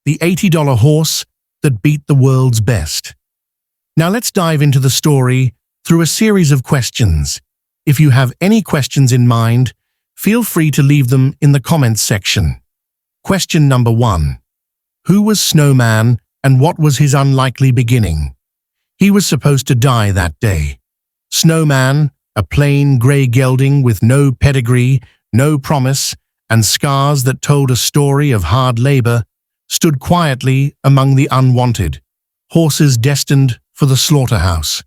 the $80 horse that beat the world's best. Now let's dive into the story through a series of questions. If you have any questions in mind, feel free to leave them in the comments section. Question number 1. Who was Snowman and what was his unlikely beginning? He was supposed to die that day. Snowman, a plain grey gelding with no pedigree, no promise, and scars that told a story of hard labor, stood quietly among the unwanted, horses destined for the slaughterhouse.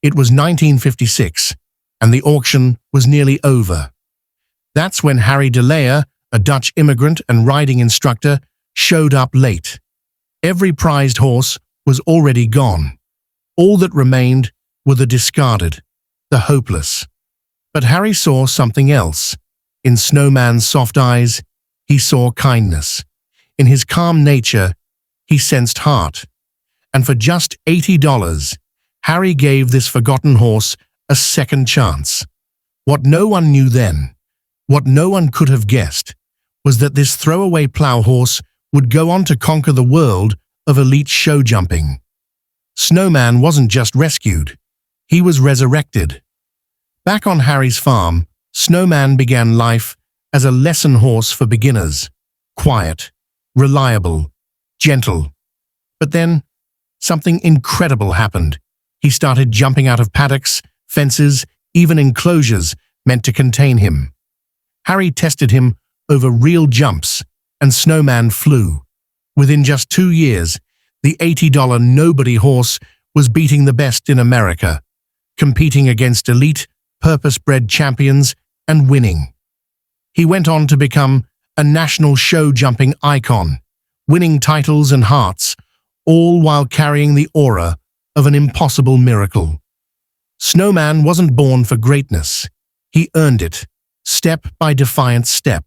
It was 1956, and the auction was nearly over. That's when Harry de Leyer, a Dutch immigrant and riding instructor, showed up late. Every prized horse was already gone. All that remained were the discarded, the hopeless. But Harry saw something else. In Snowman's soft eyes, he saw kindness. In his calm nature, he sensed heart. And for just $80, Harry gave this forgotten horse a second chance. What no one knew then, what no one could have guessed, was that this throwaway plow horse would go on to conquer the world of elite show jumping. Snowman wasn't just rescued, he was resurrected. Back on Harry's farm, Snowman began life as a lesson horse for beginners. Quiet, reliable, gentle. But then, something incredible happened. He started jumping out of paddocks, fences, even enclosures meant to contain him. Harry tested him over real jumps, and Snowman flew. Within just 2 years, the $80 nobody horse was beating the best in America, competing against elite, purpose-bred champions and winning. He went on to become a national show-jumping icon, winning titles and hearts, all while carrying the aura of an impossible miracle. Snowman wasn't born for greatness. He earned it, step by defiant step.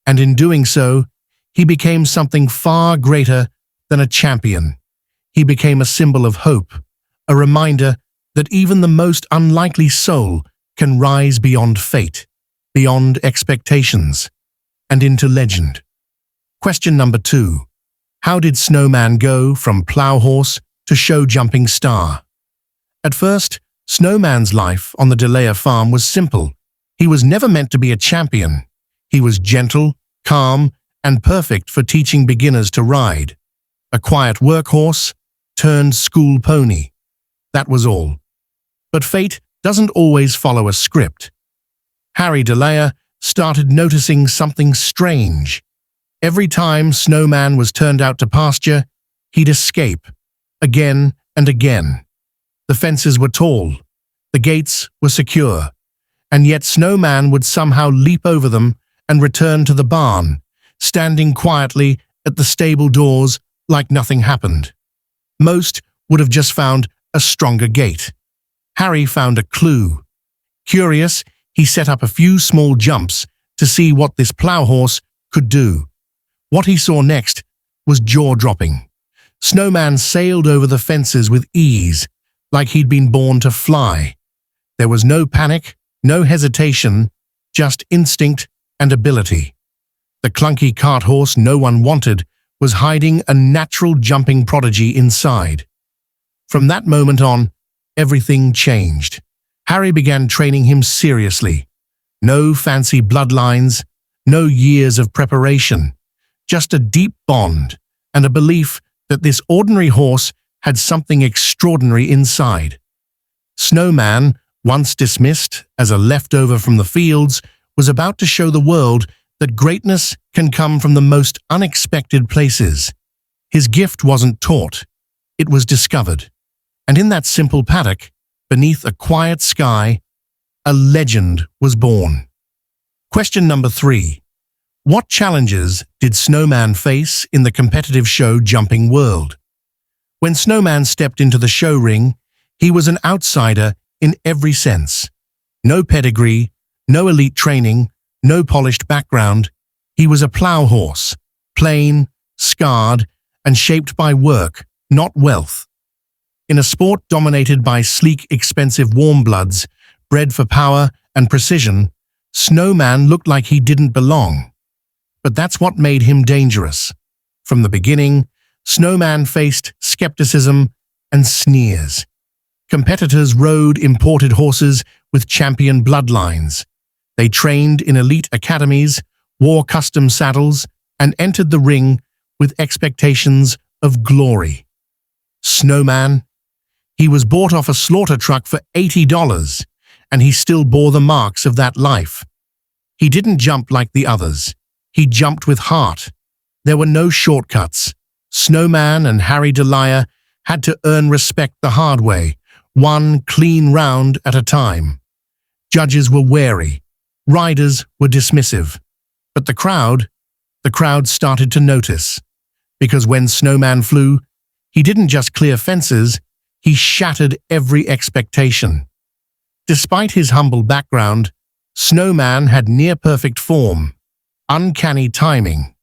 And in doing so, he became something far greater than a champion. He became a symbol of hope, a reminder that even the most unlikely soul can rise beyond fate, beyond expectations, and into legend. Question number 2. How did Snowman go from plow horse to show-jumping star? At first, Snowman's life on the de Leyer farm was simple. He was never meant to be a champion. He was gentle, calm, and perfect for teaching beginners to ride. A quiet workhorse turned school pony. That was all. But fate doesn't always follow a script. Harry de Leyer started noticing something strange. Every time Snowman was turned out to pasture, he'd escape, again and again. The fences were tall, the gates were secure, and yet Snowman would somehow leap over them and return to the barn, standing quietly at the stable doors like nothing happened. Most would have just found a stronger gate. Harry found a clue. Curious, he set up a few small jumps to see what this plow horse could do. What he saw next was jaw-dropping. Snowman sailed over the fences with ease, like he'd been born to fly. There was no panic, no hesitation, just instinct and ability. The clunky cart horse no one wanted was hiding a natural jumping prodigy inside. From that moment on, everything changed. Harry began training him seriously. No fancy bloodlines, no years of preparation, just a deep bond and a belief that this ordinary horse had something extraordinary inside. Snowman, once dismissed as a leftover from the fields, was about to show the world that greatness can come from the most unexpected places. His gift wasn't taught, it was discovered. And in that simple paddock, beneath a quiet sky, a legend was born. Question number 3. What challenges did Snowman face in the competitive show jumping world? When Snowman stepped into the show ring, he was an outsider in every sense. No pedigree, no elite training, no polished background. He was a plow horse, plain, scarred, and shaped by work, not wealth. In a sport dominated by sleek, expensive warm bloods, bred for power and precision, Snowman looked like he didn't belong. But that's what made him dangerous. From the beginning, Snowman faced skepticism and sneers. Competitors rode imported horses with champion bloodlines. They trained in elite academies, wore custom saddles, and entered the ring with expectations of glory. Snowman? He was bought off a slaughter truck for $80, and he still bore the marks of that life. He didn't jump like the others. He jumped with heart. There were no shortcuts. Snowman and Harry Leyer had to earn respect the hard way, one clean round at a time. Judges were wary. Riders were dismissive. But the crowd started to notice. Because when Snowman flew, he didn't just clear fences, he shattered every expectation. Despite his humble background, Snowman had near-perfect form, uncanny timing,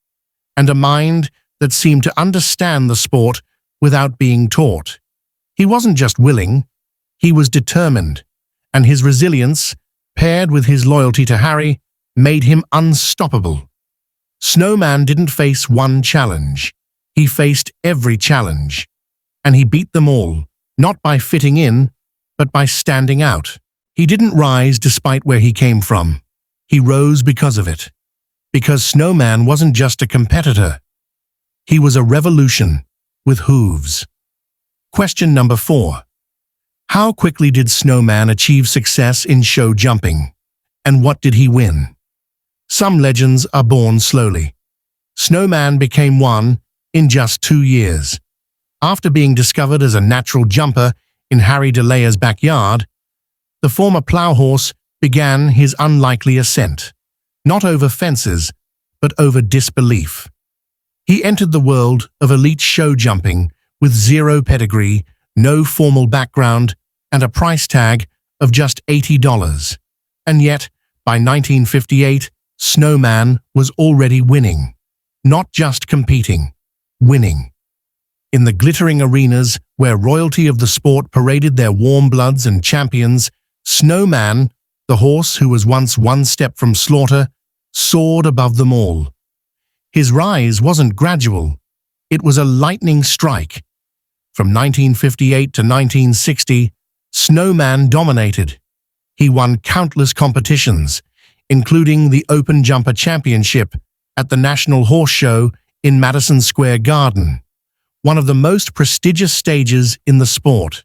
and a mind that seemed to understand the sport without being taught. He wasn't just willing, he was determined, and his resilience, paired with his loyalty to Harry, made him unstoppable. Snowman didn't face one challenge. He faced every challenge, and he beat them all, not by fitting in, but by standing out. He didn't rise despite where he came from. He rose because of it. Because Snowman wasn't just a competitor. He was a revolution with hooves. Question number 4. How quickly did Snowman achieve success in show jumping? And what did he win? Some legends are born slowly. Snowman became one in just 2 years. After being discovered as a natural jumper in Harry Leyer's backyard, the former Plow horse began his unlikely ascent, not over fences, but over disbelief. He entered the world of elite show jumping with zero pedigree, no formal background, and a price tag of just $80. And yet, by 1958, Snowman was already winning. Not just competing, winning. In the glittering arenas where royalty of the sport paraded their warm bloods and champions, Snowman, the horse who was once one step from slaughter, soared above them all. His rise wasn't gradual. It was a lightning strike. From 1958 to 1960, Snowman dominated. He won countless competitions, including the Open Jumper Championship at the National Horse Show in Madison Square Garden, one of the most prestigious stages in the sport.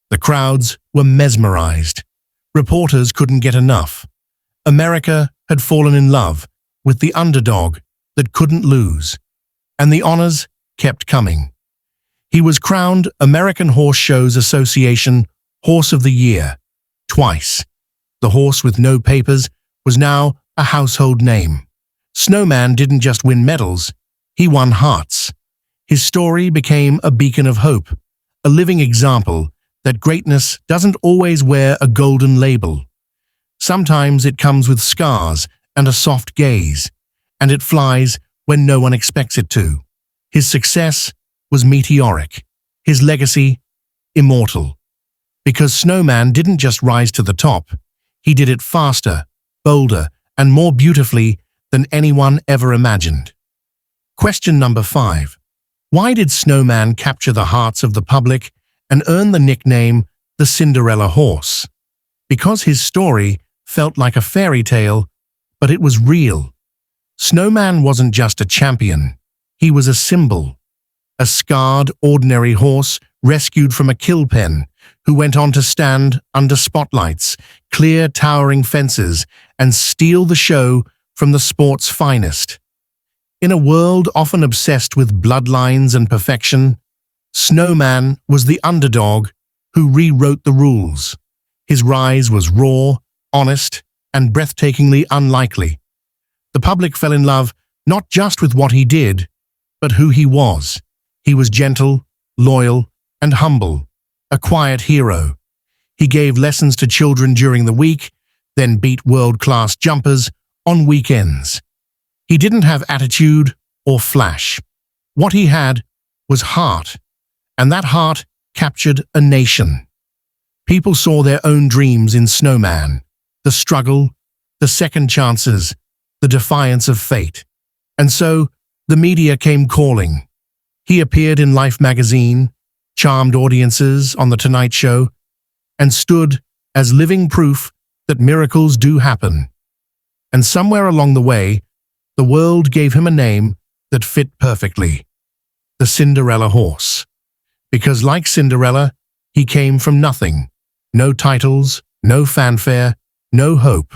The crowds were mesmerized. Reporters couldn't get enough. America had fallen in love with the underdog that couldn't lose, and the honors kept coming. He was crowned American Horse Shows Association Horse of the Year twice. The horse with no papers was now a household name. Snowman didn't just win medals, he won hearts. His story became a beacon of hope, a living example that greatness doesn't always wear a golden label. Sometimes it comes with scars and a soft gaze, and it flies when no one expects it to. His success was meteoric, his legacy immortal. Because Snowman didn't just rise to the top, he did it faster, bolder, and more beautifully than anyone ever imagined. Question number 5. Why did Snowman capture the hearts of the public and earn the nickname the Cinderella Horse? Because his story felt like a fairy tale, but it was real. Snowman wasn't just a champion, he was a symbol. A scarred, ordinary horse rescued from a kill pen, who went on to stand under spotlights, clear towering fences, and steal the show from the sport's finest. In a world often obsessed with bloodlines and perfection, Snowman was the underdog who rewrote the rules. His rise was raw, honest, and breathtakingly unlikely. The public fell in love not just with what he did, but who he was. He was gentle, loyal, and humble, a quiet hero. He gave lessons to children during the week, then beat world-class jumpers on weekends. He didn't have attitude or flash. What he had was heart, and that heart captured a nation. People saw their own dreams in Snowman, the struggle, the second chances, the defiance of fate. And so, The media came calling. He appeared in Life magazine, charmed audiences on The Tonight Show, and stood as living proof that miracles do happen. And somewhere along the way, the world gave him a name that fit perfectly: the Cinderella Horse. Because like Cinderella, he came from nothing. No titles, no fanfare, no hope.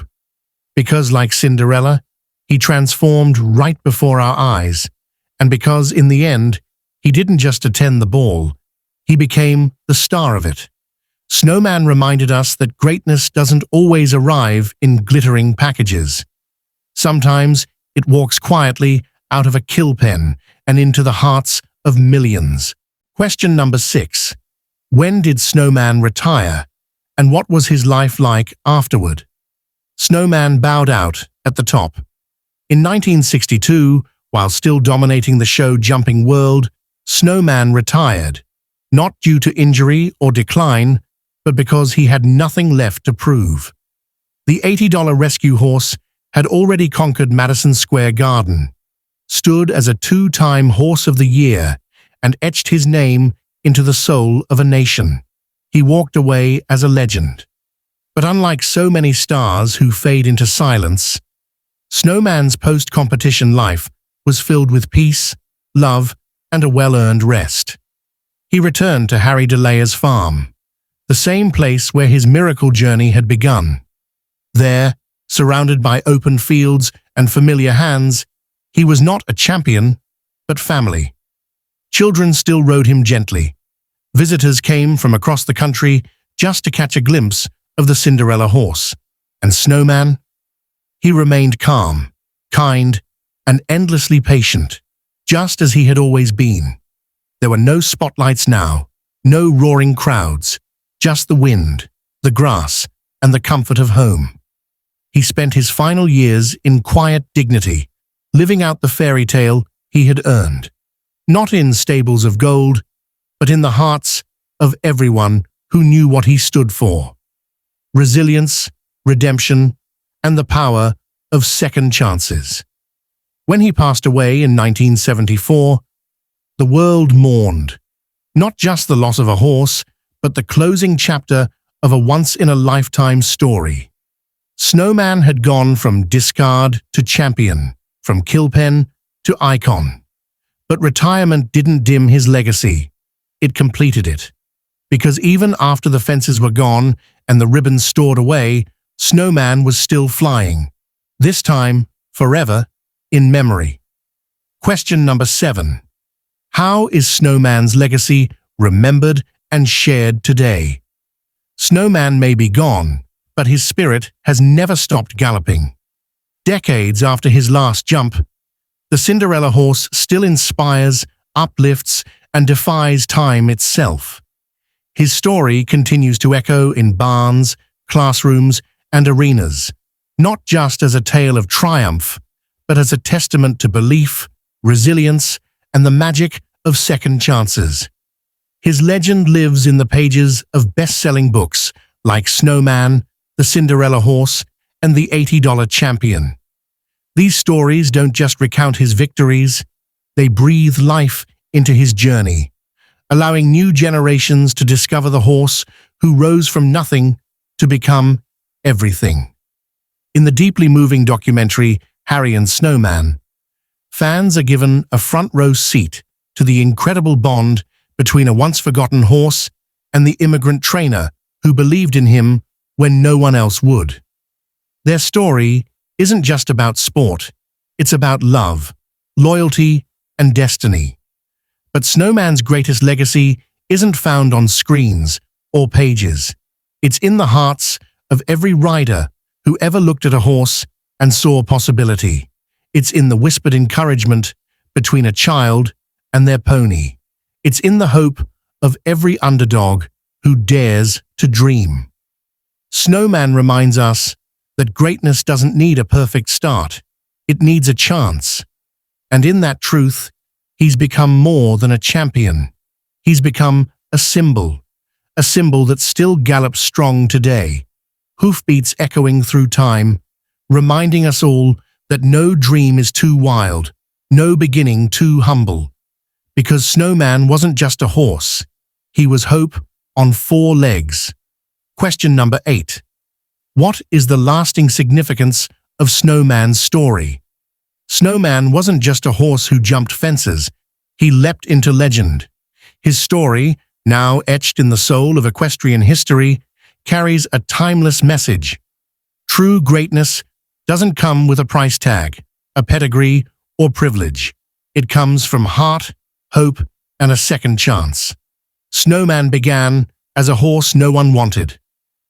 Because like Cinderella, he transformed right before our eyes. And because in the end, he didn't just attend the ball, he became the star of it. Snowman reminded us that greatness doesn't always arrive in glittering packages. Sometimes it walks quietly out of a kill pen and into the hearts of millions. Question number 6. When did Snowman retire, and what was his life like afterward? Snowman bowed out at the top. In 1962, while still dominating the show-jumping world, Snowman retired, not due to injury or decline, but because he had nothing left to prove. The $80 rescue horse had already conquered Madison Square Garden, stood as a 2-time Horse of the Year, and etched his name into the soul of a nation. He walked away as a legend. But unlike so many stars who fade into silence, Snowman's post-competition life was filled with peace, love, and a well-earned rest. He returned to Harry de Leyer's farm, the same place where his miracle journey had begun. There, surrounded by open fields and familiar hands, he was not a champion, but family. Children still rode him gently. Visitors came from across the country just to catch a glimpse of the Cinderella Horse. And Snowman? He remained calm, kind, and endlessly patient, just as he had always been. There were no spotlights now, no roaring crowds, just the wind, the grass, and the comfort of home. He spent his final years in quiet dignity, living out the fairy tale he had earned. Not in stables of gold, but in the hearts of everyone who knew what he stood for: resilience, redemption, and the power of second chances. When he passed away in 1974, the world mourned, not just the loss of a horse, but the closing chapter of a once-in-a-lifetime story. Snowman had gone from discard to champion, from killpen to icon. But retirement didn't dim his legacy. It completed it. Because even after the fences were gone and the ribbons stored away, Snowman was still flying. This time, forever, in memory. Question number 7. How is Snowman's legacy remembered and shared today? Snowman may be gone, but his spirit has never stopped galloping. Decades after his last jump, the Cinderella Horse still inspires, uplifts, and defies time itself. His story continues to echo in barns, classrooms, and arenas, not just as a tale of triumph, but as a testament to belief, resilience, and the magic of second chances. His legend lives in the pages of best-selling books like Snowman, The Cinderella Horse, and The $80 Champion. These stories don't just recount his victories, they breathe life into his journey, allowing new generations to discover the horse who rose from nothing to become everything. In the deeply moving documentary Harry and Snowman, fans are given a front-row seat to the incredible bond between a once-forgotten horse and the immigrant trainer who believed in him when no one else would. Their story isn't just about sport, it's about love, loyalty, and destiny. But Snowman's greatest legacy isn't found on screens or pages. It's in the hearts of every rider who ever looked at a horse and saw possibility. It's in the whispered encouragement between a child and their pony. It's in the hope of every underdog who dares to dream. Snowman reminds us that greatness doesn't need a perfect start. It needs a chance. And in that truth, he's become more than a champion. He's become a symbol that still gallops strong today, hoofbeats echoing through time, reminding us all that no dream is too wild no beginning too humble. Because Snowman wasn't just a horse. He was hope on 4 legs. Question number 8. What is the lasting significance of Snowman's story? Snowman wasn't just a horse who jumped fences. He leapt into legend. His story, now etched in the soul of equestrian history, carries a timeless message. True greatness doesn't come with a price tag, a pedigree, or privilege. It comes from heart, hope, and a second chance. Snowman began as a horse no one wanted,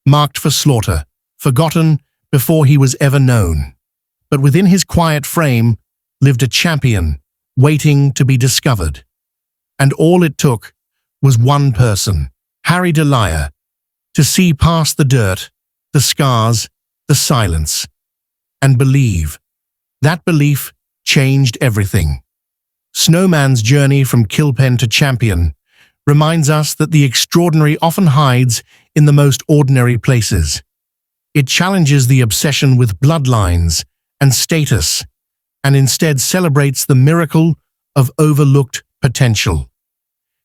marked for slaughter, forgotten before he was ever known. But within his quiet frame lived a champion waiting to be discovered. And all it took was one person, Harry de Leyer, to see past the dirt, the scars, the silence, and believe. That belief changed everything. Snowman's journey from killpen to champion reminds us that the extraordinary often hides in the most ordinary places. It challenges the obsession with bloodlines and status, and instead celebrates the miracle of overlooked potential.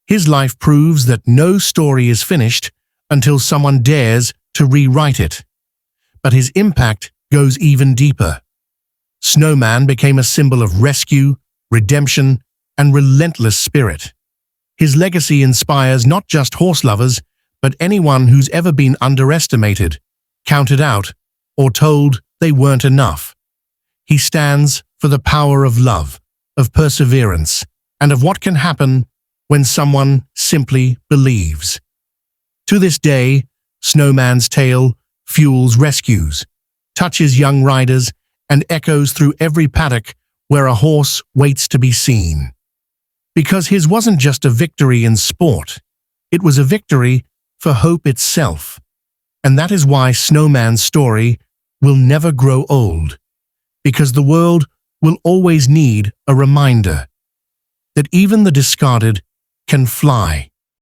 His life proves that no story is finished until someone dares to rewrite it. But his impact goes even deeper. Snowman became a symbol of rescue, redemption, and relentless spirit. His legacy inspires not just horse lovers, but anyone who's ever been underestimated, counted out, or told they weren't enough. He stands for the power of love, of perseverance, and of what can happen when someone simply believes. To this day, Snowman's tale fuels rescues, touches young riders, and echoes through every paddock where a horse waits to be seen. Because his wasn't just a victory in sport, it was a victory for hope itself. And that is why Snowman's story will never grow old. Because the world will always need a reminder that even the discarded can fly.